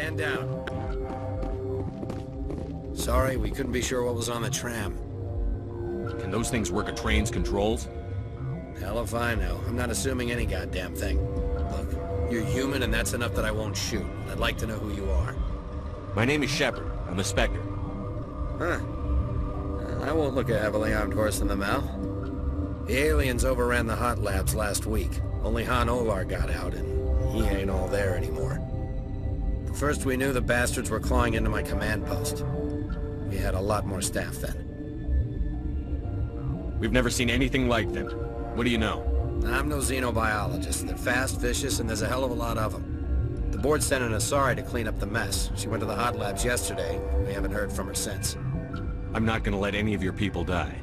Man down. Sorry, we couldn't be sure what was on the tram. Can those things work a train's controls? Hell if I know. I'm not assuming any goddamn thing. Look, you're human and that's enough that I won't shoot. I'd like to know who you are. My name is Shepard. I'm a Spectre. Huh. I won't look a heavily armed horse in the mouth. The aliens overran the hot labs last week. Only Han Olar got out, and he ain't all there anymore. The first we knew, the bastards were clawing into my command post. We had a lot more staff then. We've never seen anything like them. What do you know? I'm no xenobiologist. They're fast, vicious, and there's a hell of a lot of them. The board sent an Asari to clean up the mess. She went to the hot labs yesterday. We haven't heard from her since. I'm not gonna let any of your people die.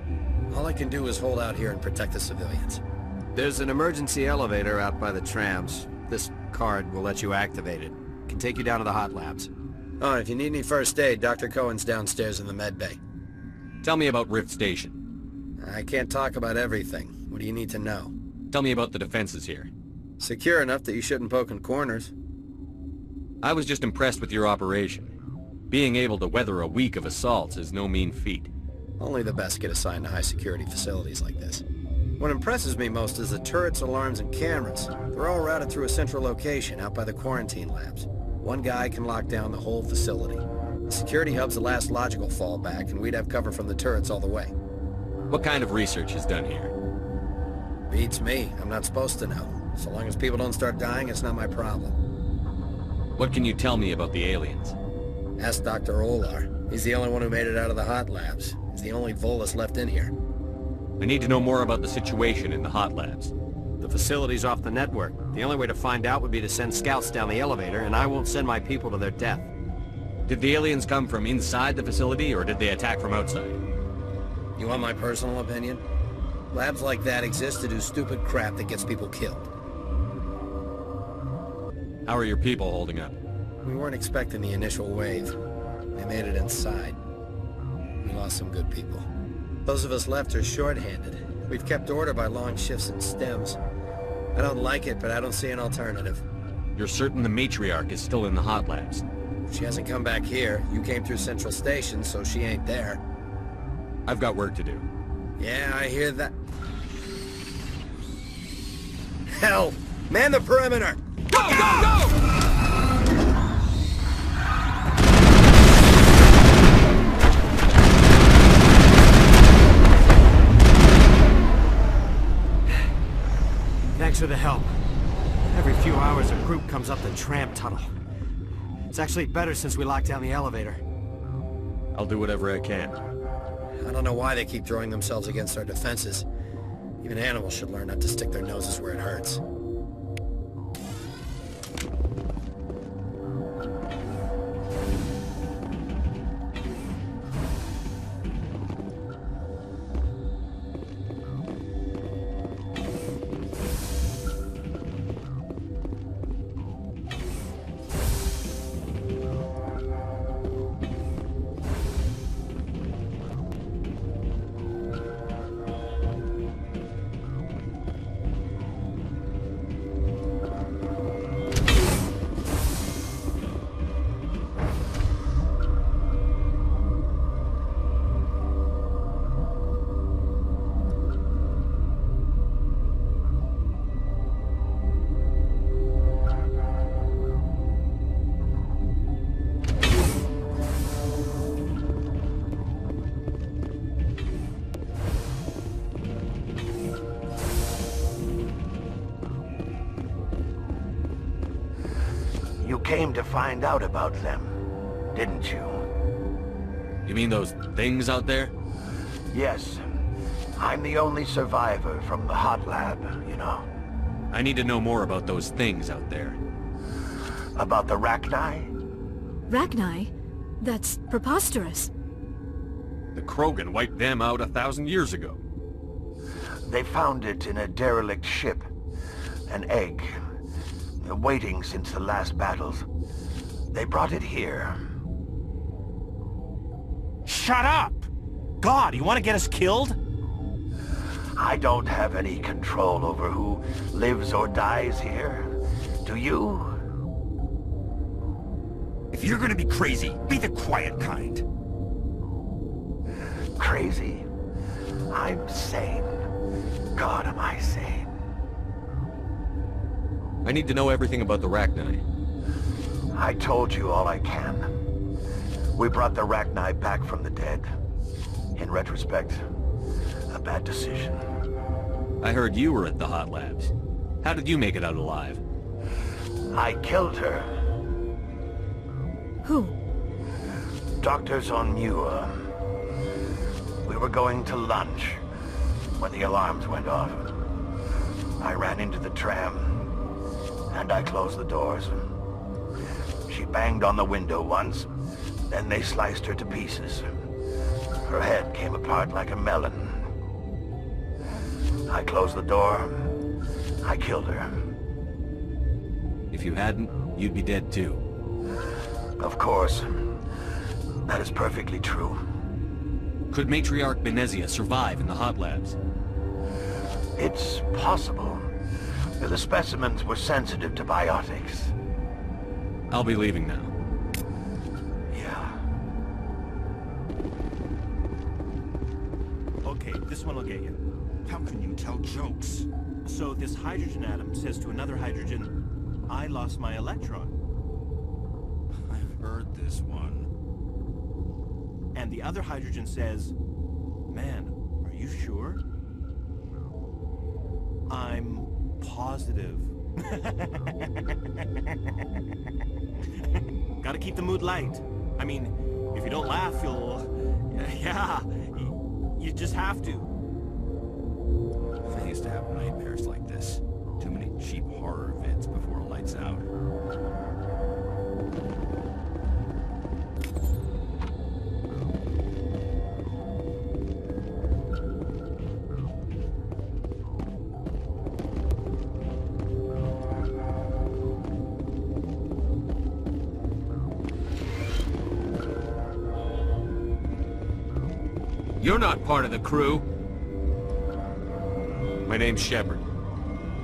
All I can do is hold out here and protect the civilians. There's an emergency elevator out by the trams. This card will let you activate it. Can take you down to the hot labs. Oh, and if you need any first aid, Dr. Cohen's downstairs in the med bay. Tell me about Rift Station. I can't talk about everything. What do you need to know? Tell me about the defenses here. Secure enough that you shouldn't poke in corners. I was just impressed with your operation. Being able to weather a week of assaults is no mean feat. Only the best get assigned to high-security facilities like this. What impresses me most is the turrets, alarms, and cameras. They're all routed through a central location out by the quarantine labs. One guy can lock down the whole facility. The security hub's the last logical fallback, and we'd have cover from the turrets all the way. What kind of research is done here? Beats me. I'm not supposed to know. So long as people don't start dying, it's not my problem. What can you tell me about the aliens? Ask Dr. Olar. He's the only one who made it out of the hot labs. He's the only Volus left in here. I need to know more about the situation in the hot labs. The facility's off the network. The only way to find out would be to send scouts down the elevator, and I won't send my people to their death. Did the aliens come from inside the facility, or did they attack from outside? You want my personal opinion? Labs like that exist to do stupid crap that gets people killed. How are your people holding up? We weren't expecting the initial wave. They made it inside. We lost some good people. Those of us left are short-handed. We've kept order by long shifts and stems. I don't like it, but I don't see an alternative. You're certain the matriarch is still in the hot labs? She hasn't come back here. You came through Central Station, so she ain't there. I've got work to do. Yeah, I hear that. Hell! Man the perimeter! Go, go, go! Thanks for the help. Every few hours a group comes up the tram tunnel. It's actually better since we locked down the elevator. I'll do whatever I can. I don't know why they keep throwing themselves against our defenses. Even animals should learn not to stick their noses where it hurts. You came to find out about them, didn't you? You mean those things out there? Yes. I'm the only survivor from the hot lab, you know. I need to know more about those things out there. About the Rachni? Rachni? That's preposterous. The Krogan wiped them out 1,000 years ago. They found it in a derelict ship. An egg. Waiting since the last battles. They brought it here. Shut up! God, you want to get us killed? I don't have any control over who lives or dies here. Do you? If you're gonna be crazy, be the quiet kind. Crazy? I'm sane. God, am I sane. I need to know everything about the Rachni. I told you all I can. We brought the Rachni back from the dead. In retrospect, a bad decision. I heard you were at the hot labs. How did you make it out alive? I killed her. Who? Doctors on Muir. We were going to lunch when the alarms went off. I ran into the tram, and I closed the doors. She banged on the window once, then they sliced her to pieces. Her head came apart like a melon. I closed the door. I killed her. If you hadn't, you'd be dead too. Of course. That is perfectly true. Could Matriarch Benezia survive in the hot labs? It's possible. The specimens were sensitive to biotics. I'll be leaving now. Yeah. Okay, this one will get you. How can you tell jokes? So this hydrogen atom says to another hydrogen, I lost my electron. I've heard this one. And the other hydrogen says, man, are you sure? I'm positive. Gotta keep the mood light. I mean, if you don't laugh, you'll... Yeah, you just have to. I used to have nightmares like this. Too many cheap horror vids before lights out. You're not part of the crew. My name's Shepard.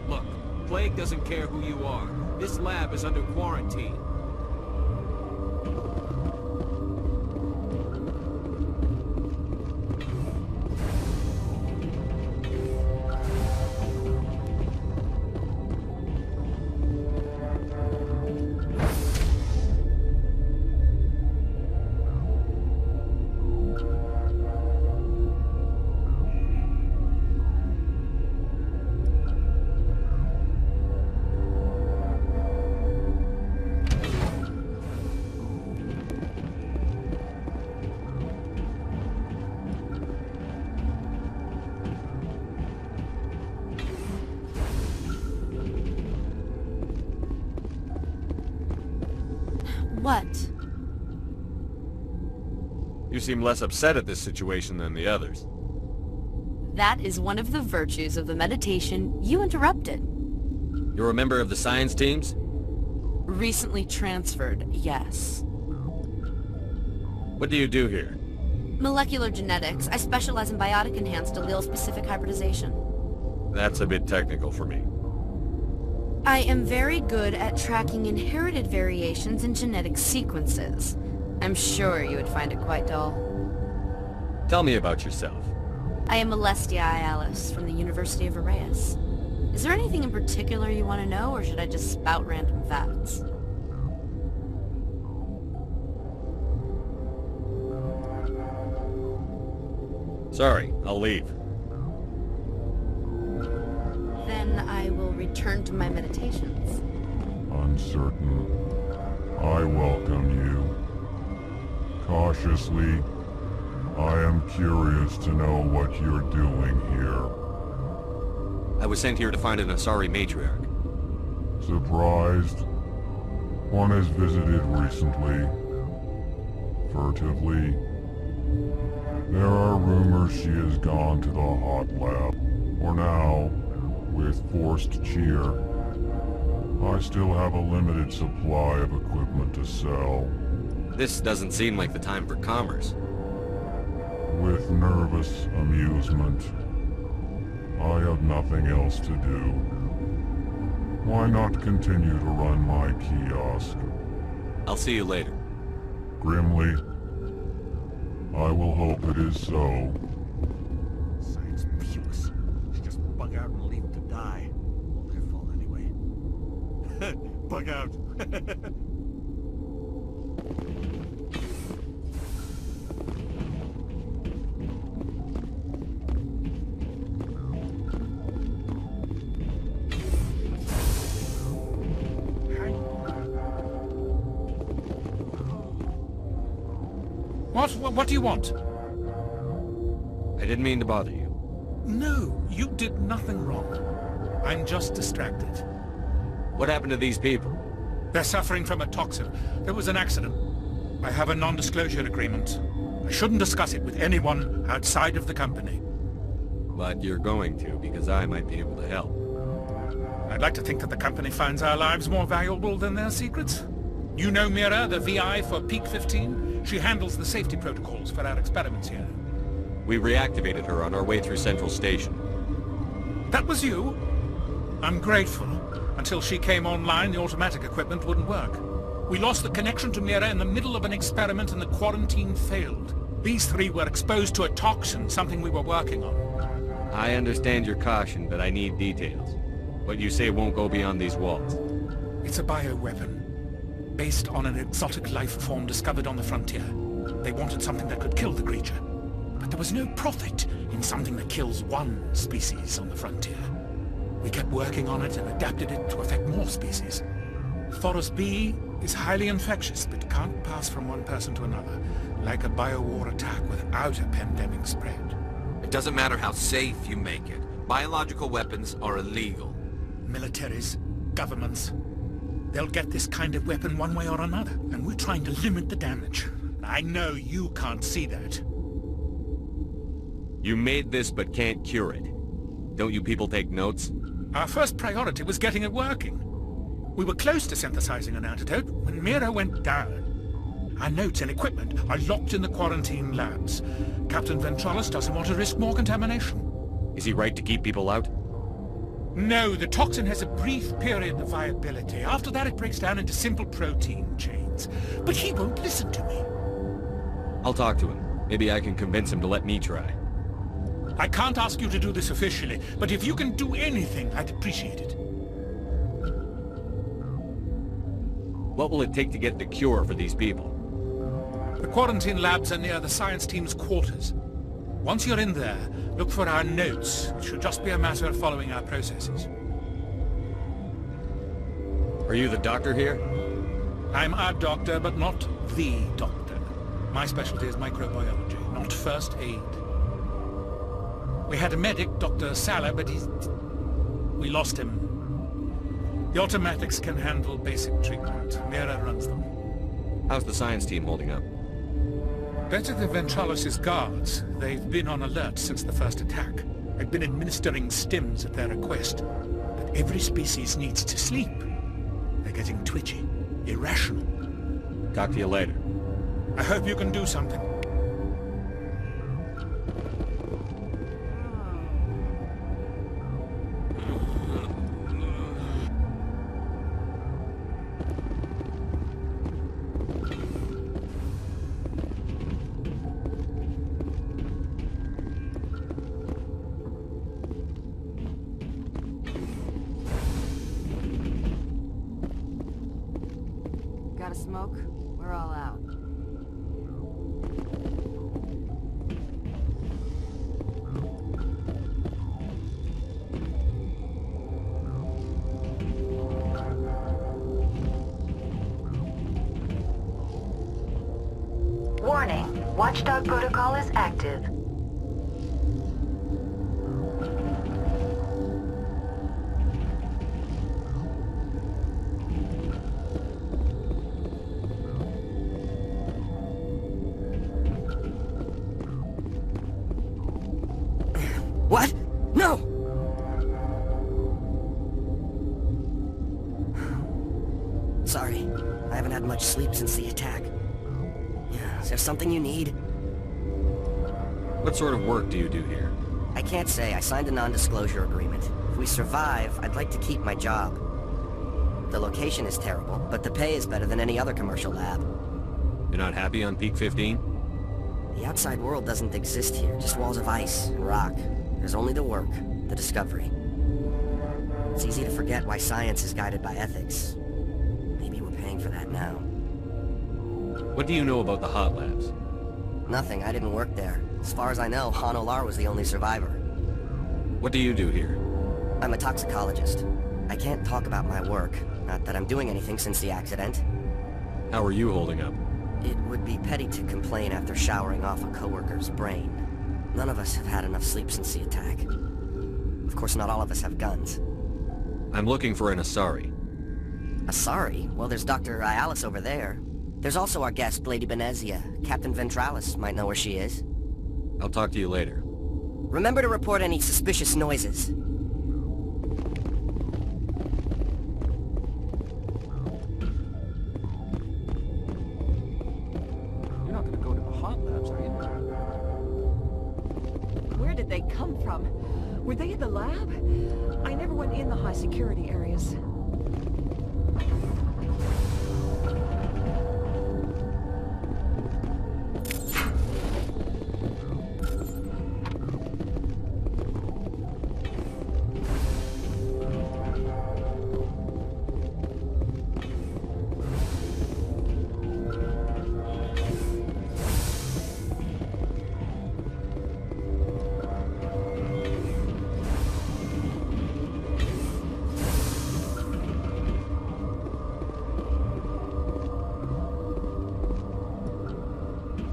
Look, Plague doesn't care who you are. This lab is under quarantine. What? You seem less upset at this situation than the others. That is one of the virtues of the meditation you interrupted. You're a member of the science teams? Recently transferred, yes. What do you do here? Molecular genetics. I specialize in biotic-enhanced allele-specific hybridization. That's a bit technical for me. I am very good at tracking inherited variations in genetic sequences. I'm sure you would find it quite dull. Tell me about yourself. I am Alestia Alice from the University of Arrayas. Is there anything in particular you want to know, or should I just spout random facts? Sorry, I'll leave. Then I will return to my meditations. Uncertain. I welcome you. Cautiously, I am curious to know what you're doing here. I was sent here to find an Asari matriarch. Surprised? One has visited recently. Furtively. There are rumors she has gone to the hot lab. For now, with forced cheer, I still have a limited supply of equipment to sell. This doesn't seem like the time for commerce. With nervous amusement. I have nothing else to do. Why not continue to run my kiosk? I'll see you later. Grimly, I will hope it is so. Science pukes. Should just bug out and leave them to die. All their fault anyway. Bug out. What do you want? I didn't mean to bother you. No, you did nothing wrong. I'm just distracted. What happened to these people? They're suffering from a toxin. There was an accident. I have a non-disclosure agreement. I shouldn't discuss it with anyone outside of the company. But you're going to, because I might be able to help. I'd like to think that the company finds our lives more valuable than their secrets. You know Mira, the VI for Peak 15? She handles the safety protocols for our experiments here. We reactivated her on our way through Central Station. That was you? I'm grateful. Until she came online, the automatic equipment wouldn't work. We lost the connection to Mira in the middle of an experiment and the quarantine failed. These three were exposed to a toxin, something we were working on. I understand your caution, but I need details. What you say won't go beyond these walls. It's a bioweapon, based on an exotic life form discovered on the frontier. They wanted something that could kill the creature. But there was no profit in something that kills one species on the frontier. We kept working on it and adapted it to affect more species. Thoros B is highly infectious, but can't pass from one person to another, like a biowar attack without a pandemic spread. It doesn't matter how safe you make it. Biological weapons are illegal. Militaries, governments, they'll get this kind of weapon one way or another, and we're trying to limit the damage. I know you can't see that. You made this but can't cure it. Don't you people take notes? Our first priority was getting it working. We were close to synthesizing an antidote when Mira went down. Our notes and equipment are locked in the quarantine labs. Captain Ventralis doesn't want to risk more contamination. Is he right to keep people out? No, the toxin has a brief period of viability. After that it breaks down into simple protein chains. But he won't listen to me. I'll talk to him. Maybe I can convince him to let me try. I can't ask you to do this officially, but if you can do anything, I'd appreciate it. What will it take to get the cure for these people? The quarantine labs are near the science team's quarters. Once you're in there, look for our notes. It should just be a matter of following our processes. Are you the doctor here? I'm a doctor, but not the doctor. My specialty is microbiology, not first aid. We had a medic, Dr. Sala, but we lost him. The automatics can handle basic treatment. Mira runs them. How's the science team holding up? Better than Ventralis' guards. They've been on alert since the first attack. I've been administering stims at their request. But every species needs to sleep. They're getting twitchy, irrational. Talk to you later. I hope you can do something. Got a smoke? We're all out. Warning, Watchdog protocol is active. What? No! Sorry, I haven't had much sleep since the attack. Is there something you need? What sort of work do you do here? I can't say. I signed a non-disclosure agreement. If we survive, I'd like to keep my job. The location is terrible, but the pay is better than any other commercial lab. You're not happy on Peak 15? The outside world doesn't exist here, just walls of ice and rock. There's only the work, the discovery. It's easy to forget why science is guided by ethics. Maybe we're paying for that now. What do you know about the hot labs? Nothing, I didn't work there. As far as I know, Han Olar was the only survivor. What do you do here? I'm a toxicologist. I can't talk about my work. Not that I'm doing anything since the accident. How are you holding up? It would be petty to complain after showering off a coworker's brain. None of us have had enough sleep since the attack. Of course, not all of us have guns. I'm looking for an Asari. Asari? Well, there's Dr. Ialis over there. There's also our guest, Lady Benezia. Captain Ventralis might know where she is. I'll talk to you later. Remember to report any suspicious noises. You're not gonna go to the hot labs, are you? Where did they come from? Were they in the lab? I never went in the high security areas.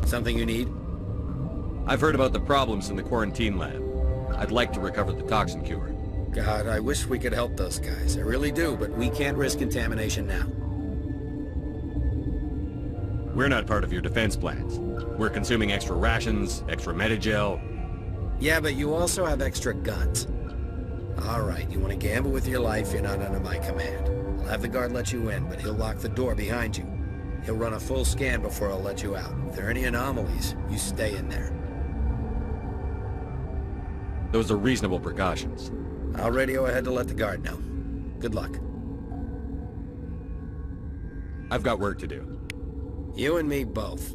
Something you need? I've heard about the problems in the quarantine lab. I'd like to recover the toxin cure. God, I wish we could help those guys. I really do, but we can't risk contamination now. We're not part of your defense plans. We're consuming extra rations, extra Medigel. Yeah, but you also have extra guns. All right, you want to gamble with your life, you're not under my command. I'll have the guard let you in, but he'll lock the door behind you. He'll run a full scan before I'll let you out. If there are any anomalies, you stay in there. Those are reasonable precautions. I'll radio ahead to let the guard know. Good luck. I've got work to do. You and me both.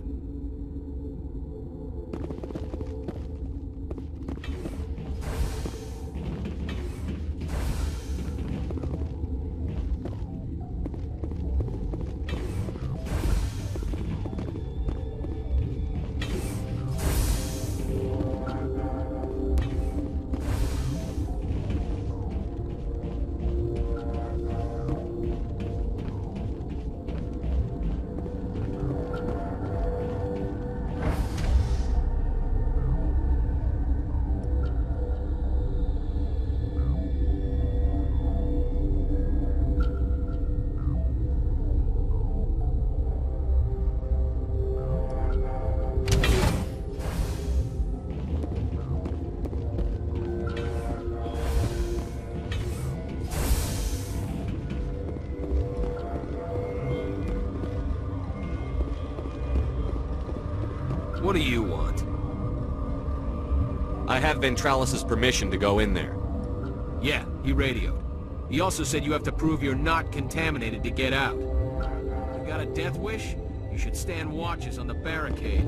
What do you want? I have Ventralis' permission to go in there. Yeah, he radioed. He also said you have to prove you're not contaminated to get out. You got a death wish? You should stand watches on the barricade.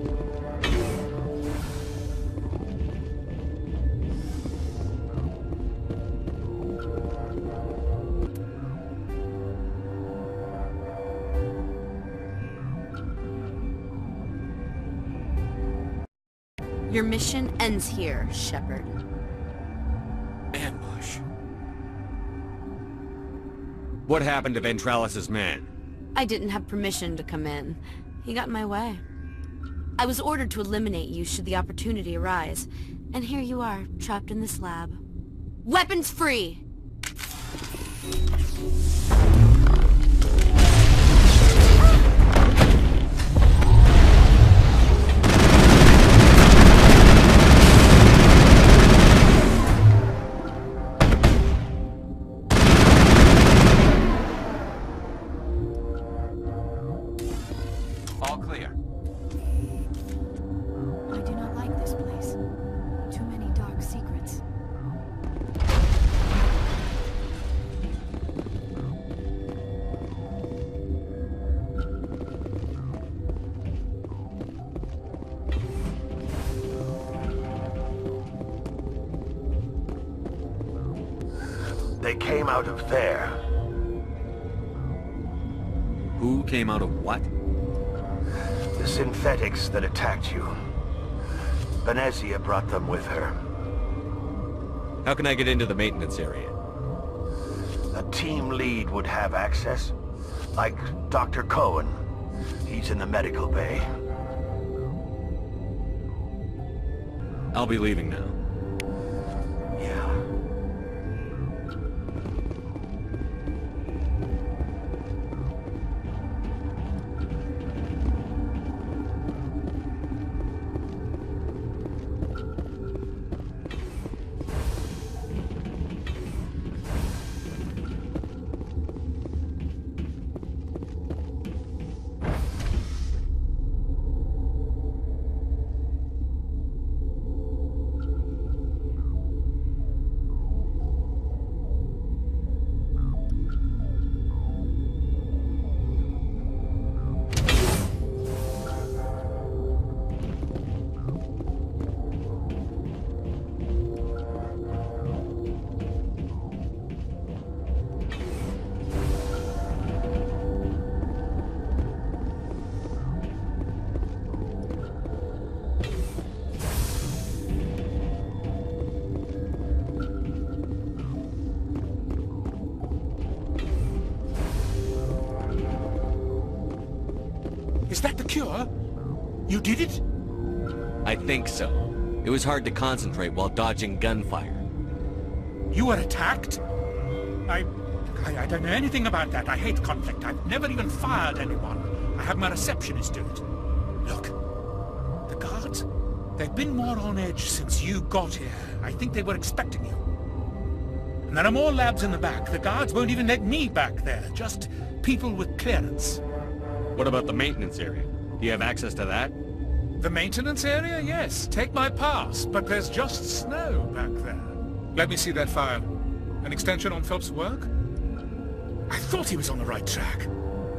Your mission ends here, Shepard. Ambush. What happened to Ventralis' man? I didn't have permission to come in. He got in my way. I was ordered to eliminate you should the opportunity arise. And here you are, trapped in this lab. Weapons free! All clear. I do not like this place. Too many dark secrets. They came out of there. Who came out of what? The synthetics that attacked you. Benezia brought them with her. How can I get into the maintenance area? A team lead would have access. Like Dr. Cohen. He's in the medical bay. I'll be leaving now. Yeah. Is that the cure? You did it? I think so. It was hard to concentrate while dodging gunfire. You were attacked? I don't know anything about that. I hate conflict. I've never even fired anyone. I have my receptionist do it. Look, the guards, they've been more on edge since you got here. I think they were expecting you. And there are more labs in the back. The guards won't even let me back there. Just people with clearance. What about the maintenance area? Do you have access to that? The maintenance area? Yes. Take my pass. But there's just snow back there. Let me see that file. An extension on Phelps' work? I thought he was on the right track.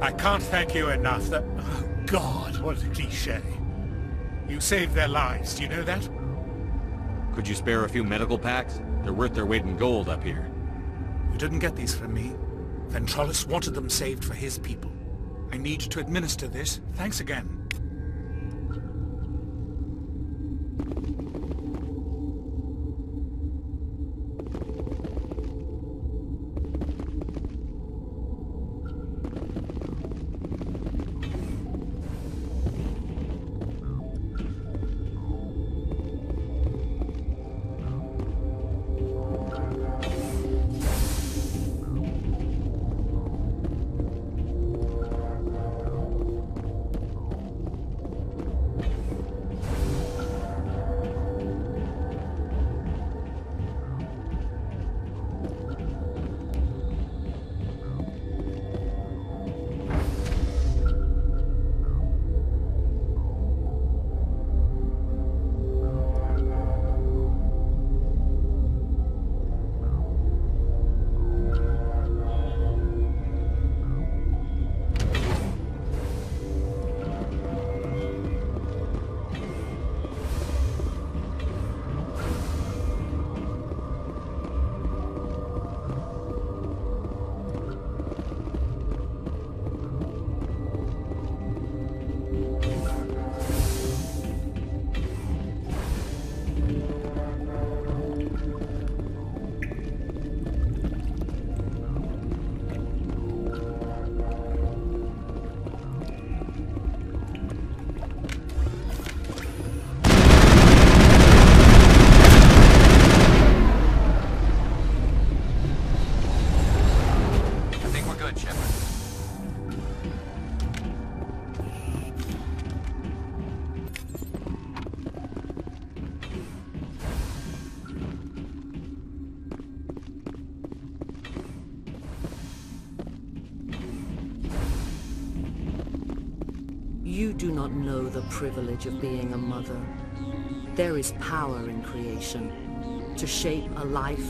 I can't thank you enough that... Oh, God, what a cliché. You saved their lives, do you know that? Could you spare a few medical packs? They're worth their weight in gold up here. You didn't get these from me. Ventrolus wanted them saved for his people. I need to administer this. Thanks again. You do not know the privilege of being a mother. There is power in creation. To shape a life,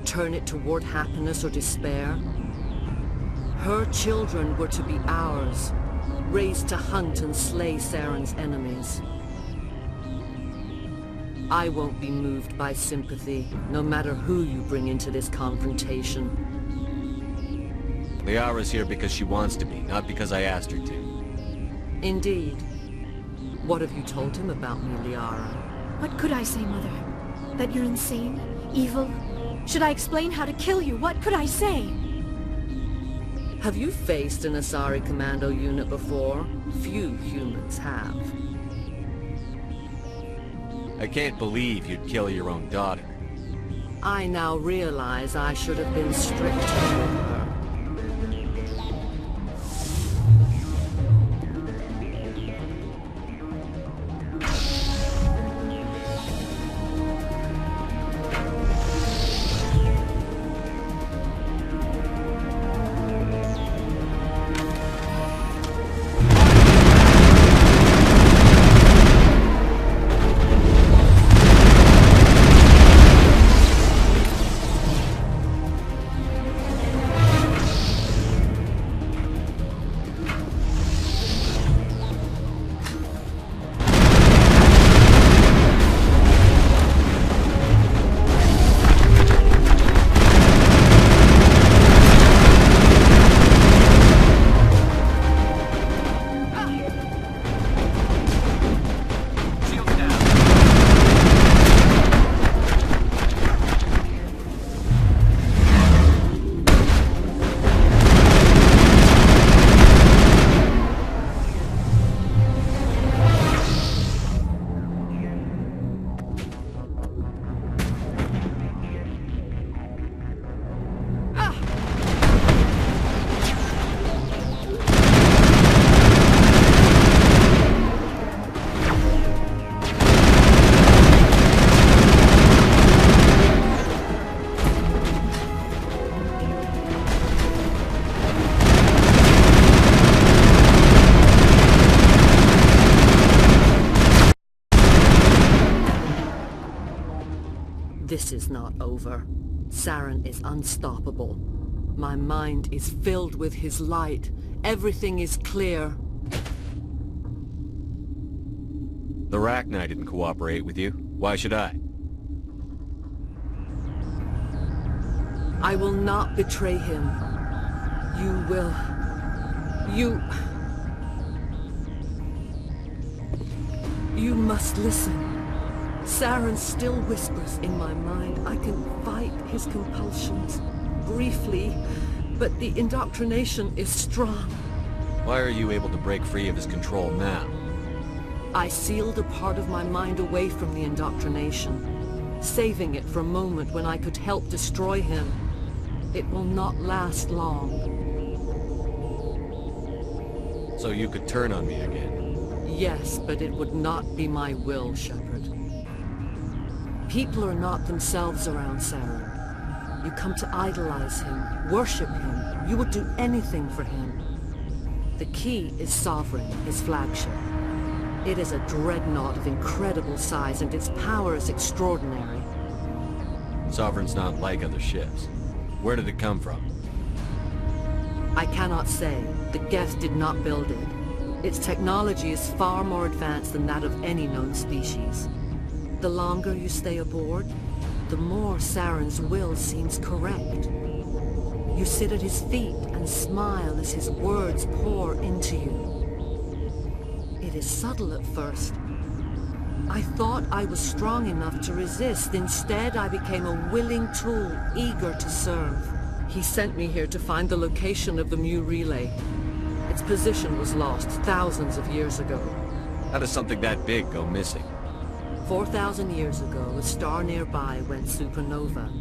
turn it toward happiness or despair. Her children were to be ours, raised to hunt and slay Saren's enemies. I won't be moved by sympathy, no matter who you bring into this confrontation. Liara's here because she wants to be, not because I asked her to. Indeed. What have you told him about me, Liara? What could I say, Mother? That you're insane? Evil? Should I explain how to kill you? What could I say? Have you faced an Asari commando unit before? Few humans have. I can't believe you'd kill your own daughter. I now realize I should have been stricter with her. This is not over. Saren is unstoppable. My mind is filled with his light. Everything is clear. The Rachni didn't cooperate with you. Why should I? I will not betray him. You will. You must listen. Saren still whispers in my mind. I can fight his compulsions. Briefly, but the indoctrination is strong. Why are you able to break free of his control now? I sealed a part of my mind away from the indoctrination, saving it for a moment when I could help destroy him. It will not last long. So you could turn on me again? Yes, but it would not be my will, Shepard. People are not themselves around Saren. You come to idolize him, worship him. You would do anything for him. The key is Sovereign, his flagship. It is a dreadnought of incredible size, and its power is extraordinary. Sovereign's not like other ships. Where did it come from? I cannot say. The guest did not build it. Its technology is far more advanced than that of any known species. The longer you stay aboard, the more Saren's will seems correct. You sit at his feet and smile as his words pour into you. It is subtle at first. I thought I was strong enough to resist. Instead, I became a willing tool, eager to serve. He sent me here to find the location of the Mu relay. Its position was lost thousands of years ago. How does something that big go missing? 4,000 years ago, a star nearby went supernova.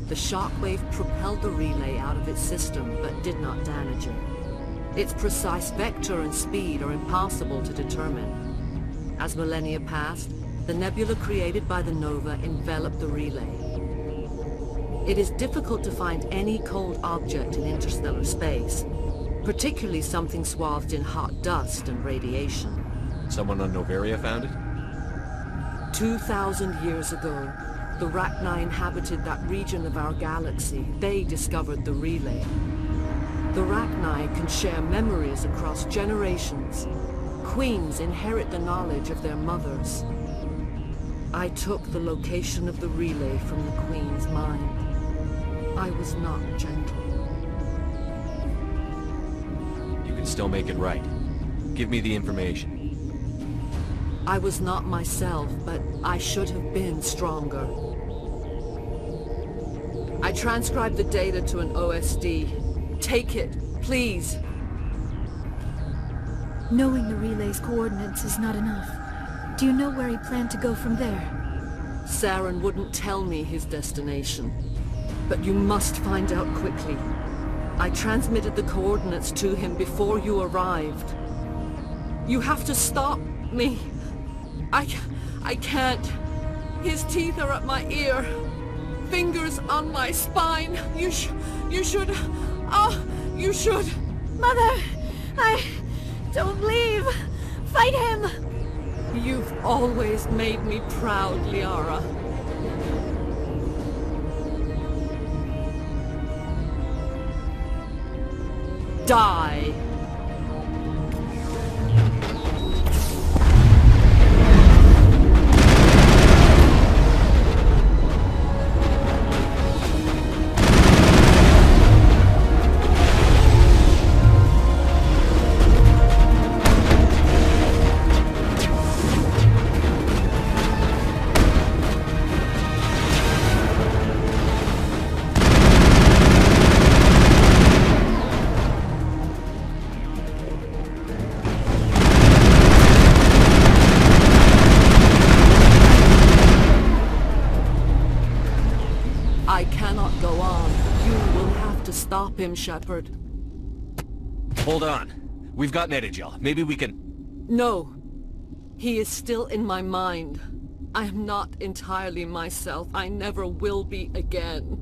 The shockwave propelled the relay out of its system, but did not damage it. Its precise vector and speed are impossible to determine. As millennia passed, the nebula created by the nova enveloped the relay. It is difficult to find any cold object in interstellar space, particularly something swathed in hot dust and radiation. Someone on Noveria found it? 2,000 years ago, the Rachni inhabited that region of our galaxy. They discovered the relay. The Rachni can share memories across generations. Queens inherit the knowledge of their mothers. I took the location of the relay from the Queen's mind. I was not gentle. You can still make it right. Give me the information. I was not myself, but I should have been stronger. I transcribed the data to an OSD. Take it, please. Knowing the relay's coordinates is not enough. Do you know where he planned to go from there? Saren wouldn't tell me his destination. But you must find out quickly. I transmitted the coordinates to him before you arrived. You have to stop me. I can't. His teeth are at my ear. Fingers on my spine. You should... Oh, you should... Mother! Don't leave! Fight him! You've always made me proud, Liara. Die! Stop him, Shepard. Hold on. We've got Netagel. Maybe we can... No. He is still in my mind. I am not entirely myself. I never will be again.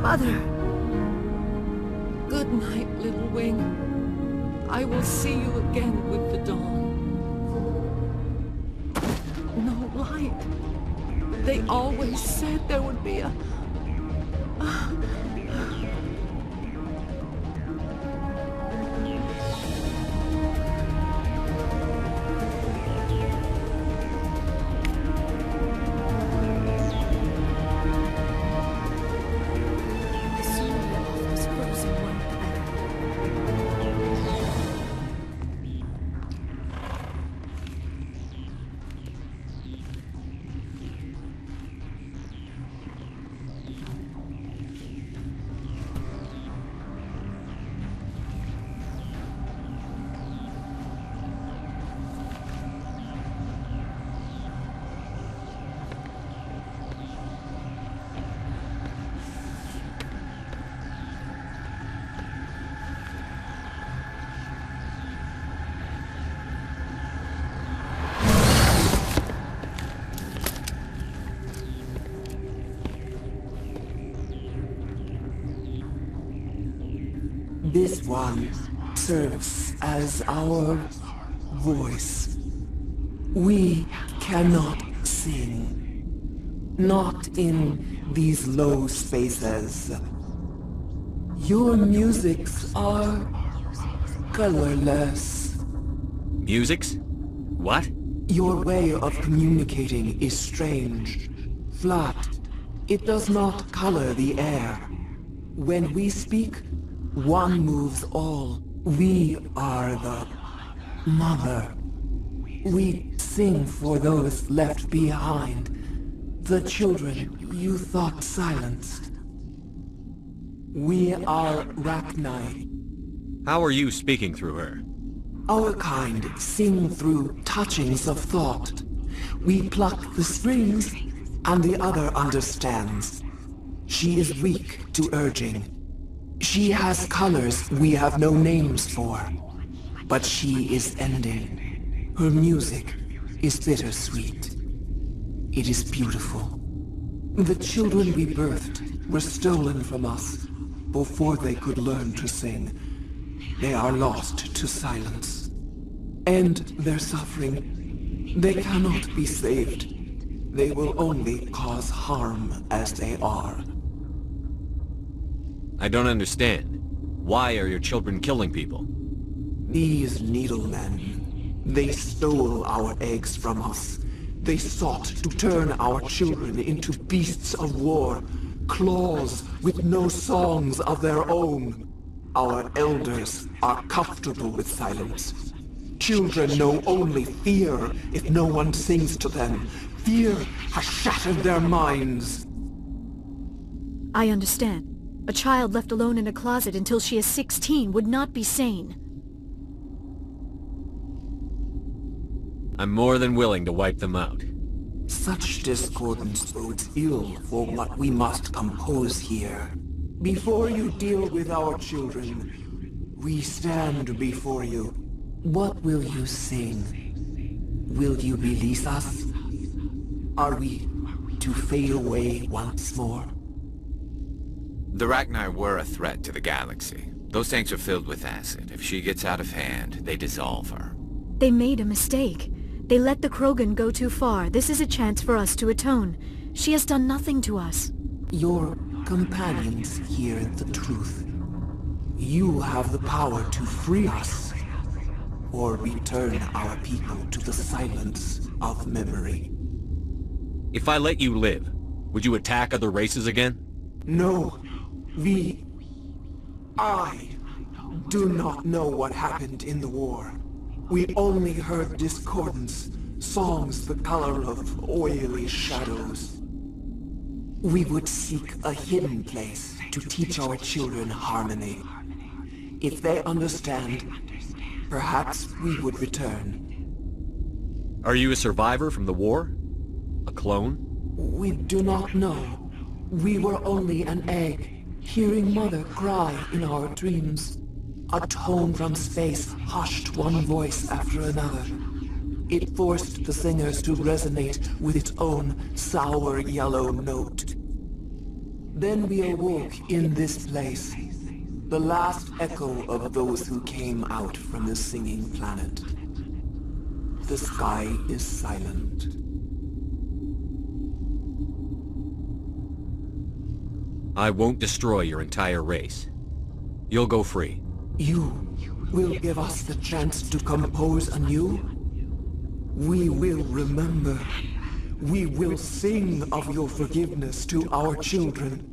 Mother! Good night, little wing. I will see you again with the dawn. No light. They always said there would be a... This one serves as our voice. We cannot sing. Not in these low spaces. Your musics are colorless. Musics? What? Your way of communicating is strange. Flat. It does not color the air. When we speak, one moves all. We are the mother. We sing for those left behind. The children you thought silenced. We are Rachni. How are you speaking through her? Our kind sing through touchings of thought. We pluck the strings, and the other understands. She is weak to urging. She has colors we have no names for. But she is ending. Her music is bittersweet. It is beautiful. The children we birthed were stolen from us before they could learn to sing. They are lost to silence. And their suffering, they cannot be saved. They will only cause harm as they are. I don't understand. Why are your children killing people? These needlemen, They stole our eggs from us. They sought to turn our children into beasts of war, claws with no songs of their own. Our elders are comfortable with silence. Children know only fear if no one sings to them. Fear has shattered their minds. I understand. A child left alone in a closet until she is 16 would not be sane. I'm more than willing to wipe them out. Such discordance bodes ill for what we must compose here. Before you deal with our children, we stand before you. What will you sing? Will you release us? Are we to fade away once more? The Rachni were a threat to the galaxy. Those tanks are filled with acid. If she gets out of hand, they dissolve her. They made a mistake. They let the Krogan go too far. This is a chance for us to atone. She has done nothing to us. Your companions hear the truth. You have the power to free us, or return our people to the silence of memory. If I let you live, would you attack other races again? No. I do not know what happened in the war. We only heard discordance, songs the color of oily shadows. We would seek a hidden place to teach our children harmony. If they understand, perhaps we would return. Are you a survivor from the war? A clone? We do not know. We were only an egg, hearing Mother cry in our dreams. A tone from space hushed one voice after another. It forced the singers to resonate with its own sour yellow note. Then we awoke in this place, the last echo of those who came out from the singing planet. The sky is silent. I won't destroy your entire race. You'll go free. You will give us the chance to compose anew? We will remember. We will sing of your forgiveness to our children.